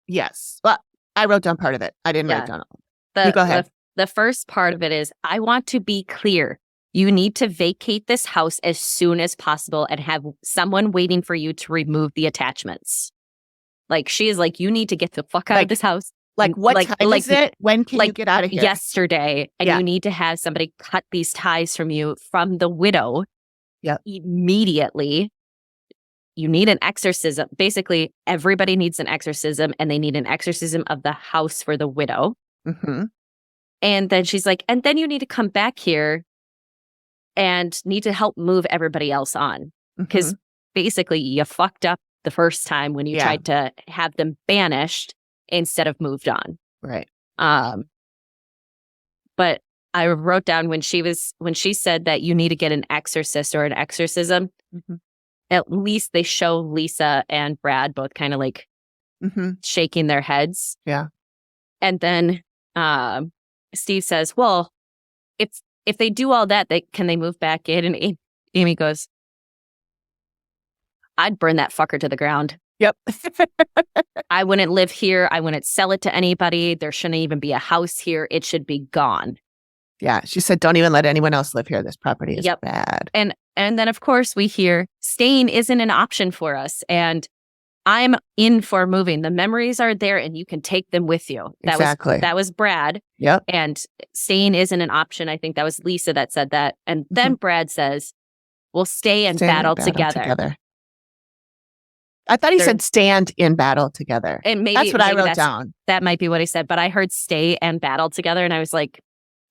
yes. Well, I wrote down part of it. I didn't write down all. You go ahead. The first part of it is, I want to be clear. You need to vacate this house as soon as possible and have someone waiting for you to remove the attachments. Like, she is like, you need to get the fuck out of this house. Like, what time is it? When can you get out of here? Yesterday. And you need to have somebody cut these ties from you from the widow immediately. You need an exorcism. Basically, everybody needs an exorcism, and they need an exorcism of the house for the widow. And then she's like, and then you need to come back here and need to help move everybody else on. Because basically, you fucked up the first time when you tried to have them banished instead of moved on. Right. But I wrote down when she said that you need to get an exorcist or an exorcism, at least they show Lisa and Brad both kind of like shaking their heads. Yeah. And then Steve says, well, if they do all that, can they move back in? And Amy goes, I'd burn that fucker to the ground. Yep. I wouldn't live here. I wouldn't sell it to anybody. There shouldn't even be a house here. It should be gone. Yeah. She said, don't even let anyone else live here. This property is bad. And then, of course, we hear staying isn't an option for us. And I'm in for moving. The memories are there and you can take them with you. That was Brad. Yep. And staying isn't an option. I think that was Lisa that said that. And then Brad says, we'll stay and battle together. I thought he said stand in battle together. And that's what I wrote down. That might be what he said. But I heard stay and battle together. And I was like,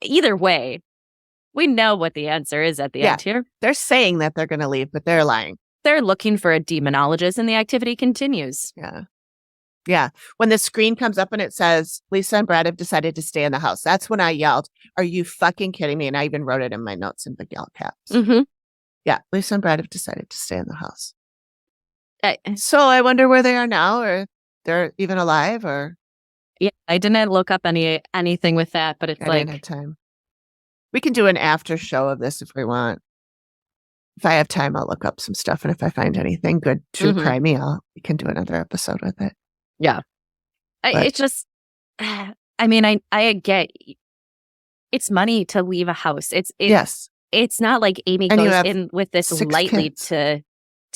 either way, we know what the answer is at the end here. They're saying that they're going to leave, but they're lying. They're looking for a demonologist and the activity continues. Yeah. Yeah. When the screen comes up and it says, Lisa and Brad have decided to stay in the house. That's when I yelled, are you fucking kidding me? And I even wrote it in my notes in big yellow caps. Yeah. Lisa and Brad have decided to stay in the house. So I wonder where they are now, or they're even alive, or. Yeah, I didn't look up anything with that, but it's I didn't have time. We can do an after show of this if we want. If I have time, I'll look up some stuff, and if I find anything good true crimey, we can do another episode with it. Yeah, it's just. I mean, I get. It's money to leave a house. Yes. It's not like Amy goes in with this lightly to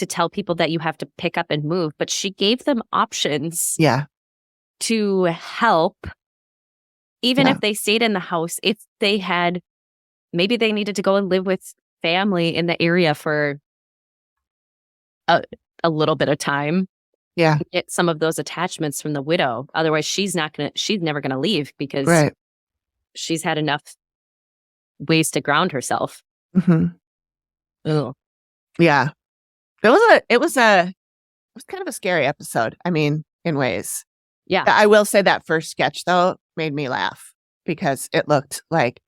tell people that you have to pick up and move, but she gave them options. Yeah. To help, even if they stayed in the house, if they had, maybe they needed to go and live with family in the area for a little bit of time. Yeah. Get some of those attachments from the widow. Otherwise, she's never going to leave because she's had enough ways to ground herself. Oh. Yeah. It was kind of a scary episode. I mean, in ways. Yeah. I will say that first sketch, though, made me laugh because it looked like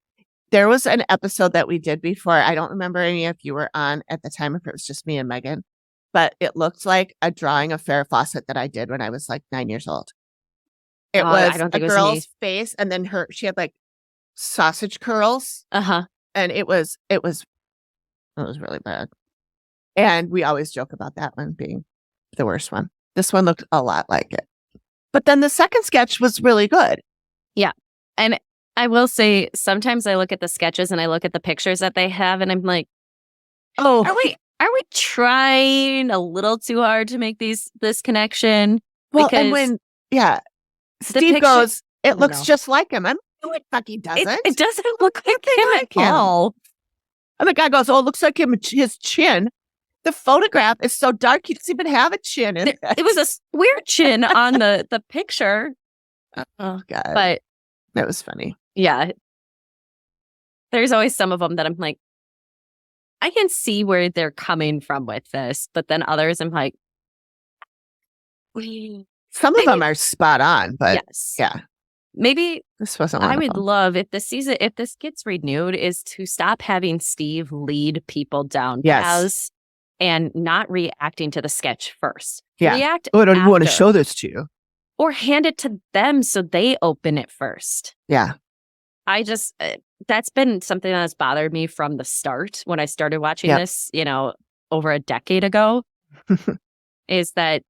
there was an episode that we did before. I don't remember any if you were on at the time, if it was just me and Megan, but it looked like a drawing of Farrah Fawcett that I did when I was like 9 years old. It was a girl's face, and then she had like sausage curls. And it was really bad. And we always joke about that one being the worst one. This one looked a lot like it. But then the second sketch was really good. And I will say, sometimes I look at the sketches and I look at the pictures that they have, and I'm like, Oh, are we trying a little too hard to make this connection? well, Because and when, the Steve picture- goes, I it don't looks know. just like him. I'm no, it fucking doesn't. It doesn't look like Nothing him like at him. all. And the guy goes, oh, it looks like him, his chin. The photograph is so dark, he doesn't even have a chin in it. It was a weird chin on the picture. Oh, God. But That was funny. yeah, there's always some of them that I'm like, I can see where they're coming from with this. But then others, I'm like, Some of them are spot on, but yes. yeah, Maybe this wasn't one I of would them. love if this gets renewed, is to stop having Steve lead people down Yes. paths and not reacting to the sketch first. Yeah. React Oh, I don't want to after. show this to you. Or hand it to them so they open it first. Yeah. I just, that's been something that has bothered me from the start when I started watching Yep. this, over a decade ago, is that,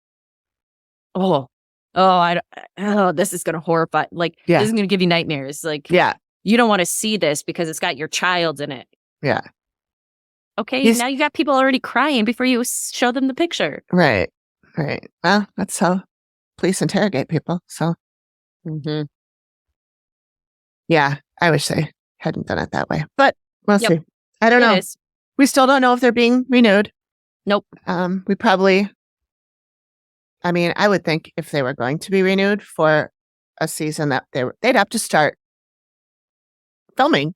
this is going to horrify, like, Yeah. this is going to give you nightmares. Like, Yeah. you don't want to see this because it's got your child in it. Yeah. Okay, He's- now you got people already crying before you show them the picture. Right. Right. Well, that's how police interrogate people. So, Mm-hmm. yeah, I wish they hadn't done it that way. But we'll Yep. see. I don't know. We still don't know if they're being renewed. Nope. We probably, I mean, I would think if they were going to be renewed for a season that they'd have to start filming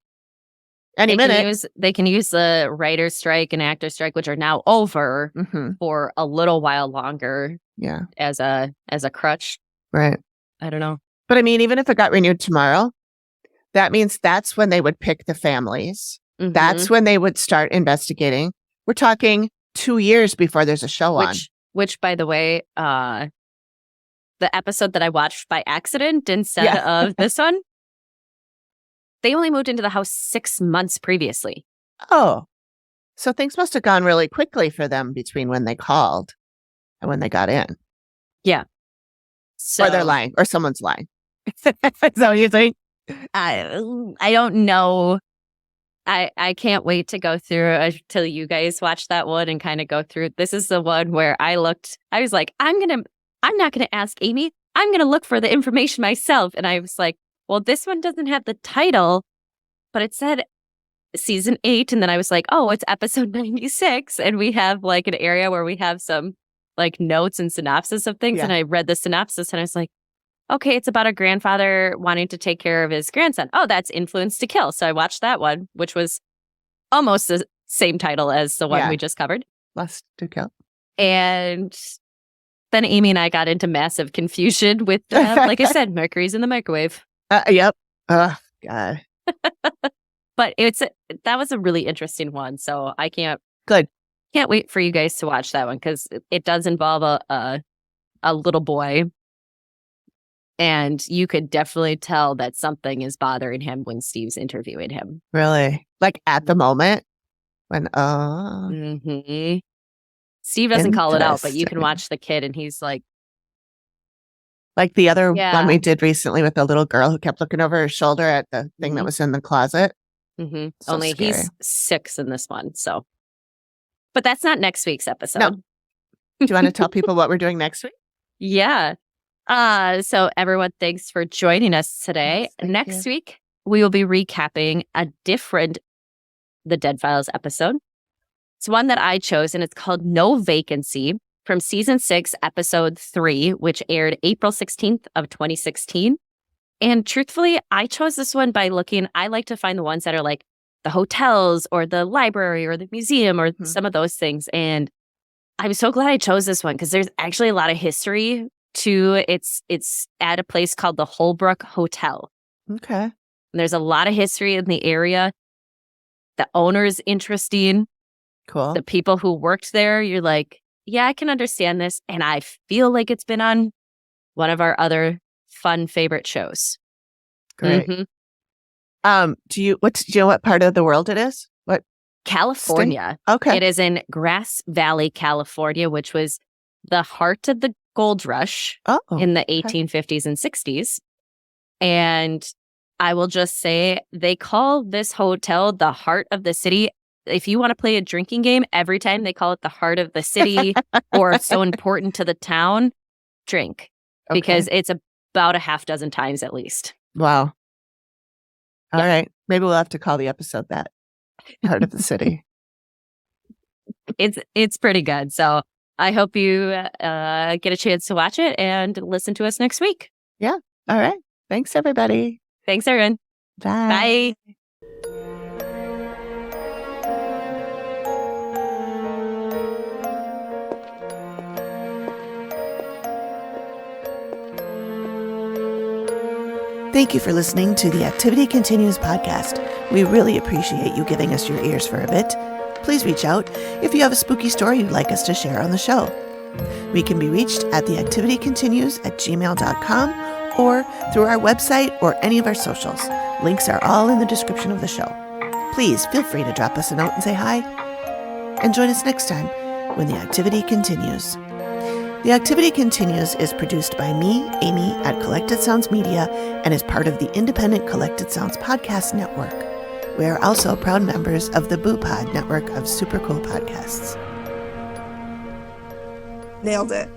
any minute. They can use the writer's strike and actor strike, which are now over, Mm-hmm. for a little while longer Yeah. as a crutch. Right. I don't know. But I mean, even if it got renewed tomorrow, that means that's when they would pick the families. Mhm. That's when they would start investigating. We're talking 2 years before there's a show on. Which, by the way, the episode that I watched by accident instead of this one, they only moved into the house 6 months previously. Oh, so things must have gone really quickly for them between when they called and when they got in. So Or they're lying, or someone's lying. Is that what you think? I don't know. I can't wait to go through till you guys watch that one and kind of go through. This is the one where I was like, I'm not gonna ask Amy. I'm gonna look for the information myself. And I was like, well, this one doesn't have the title, but it said season 8. And then I was like, oh, it's episode 96. And we have like an area where we have some like notes and synopsis of things. Yeah. And I read the synopsis and I was like, okay, it's about a grandfather wanting to take care of his grandson. Oh, that's Influence to Kill. So I watched that one, which was almost the same title as the one we just covered. Lust to Kill. And then Amy and I got into massive confusion with, like I said, Mercury's in the microwave. Yep. Oh, God. But that was a really interesting one. So I can't wait for you guys to watch that one, because it does involve a little boy. And you could definitely tell that something is bothering him when Steve's interviewing him. Really? Like at the moment? When, Mm-hmm. Steve doesn't call it out, but you can watch the kid and he's like the other one we did recently with the little girl who kept looking over her shoulder at the thing that was in the closet. mm-hmm. So Only scary. he's 6 in this one. So, but that's not next week's episode. No. Do you want to tell people what we're doing next week? Yeah. So everyone, thanks for joining us today. Yes, thank Next you. week, we will be recapping a different The Dead Files episode. It's one that I chose, and it's called No Vacancy, from season 6, episode 3, which aired April 16th of 2016. And truthfully, I chose this one by I like to find the ones that are like the hotels or the library or the museum or some of those things. And I'm so glad I chose this one, because there's actually a lot of history to it's at a place called the Holbrook Hotel. Okay. And there's a lot of history in the area. The owner is interesting. Cool. The people who worked there, you're like, yeah, I can understand this. And I feel like it's been on one of our other fun favorite shows. Great. Mhm. Do you know what part of the world it is? What? California. Okay. It is in Grass Valley, California, which was the heart of the gold rush in the 1850s and 60s. And I will just say they call this hotel the heart of the city. If you want to play a drinking game, every time they call it the heart of the city or so important to the town, drink. Because it's about a half dozen times at least. Wow. All right. Maybe we'll have to call the episode that. Heart of the city. It's pretty good. So I hope you get a chance to watch it and listen to us next week. Yeah. All right. Thanks, everybody. Thanks, everyone. Bye. Bye. Thank you for listening to the Activity Continues podcast. We really appreciate you giving us your ears for a bit. Please reach out if you have a spooky story you'd like us to share on the show. We can be reached at theactivitycontinues@gmail.com or through our website or any of our socials. Links are all in the description of the show. Please feel free to drop us a note and say hi. And join us next time when the activity continues. The Activity Continues is produced by me, Amy, at Collected Sounds Media and is part of the independent Collected Sounds podcast network. We are also proud members of the Boo Pod network of super cool podcasts. Nailed it.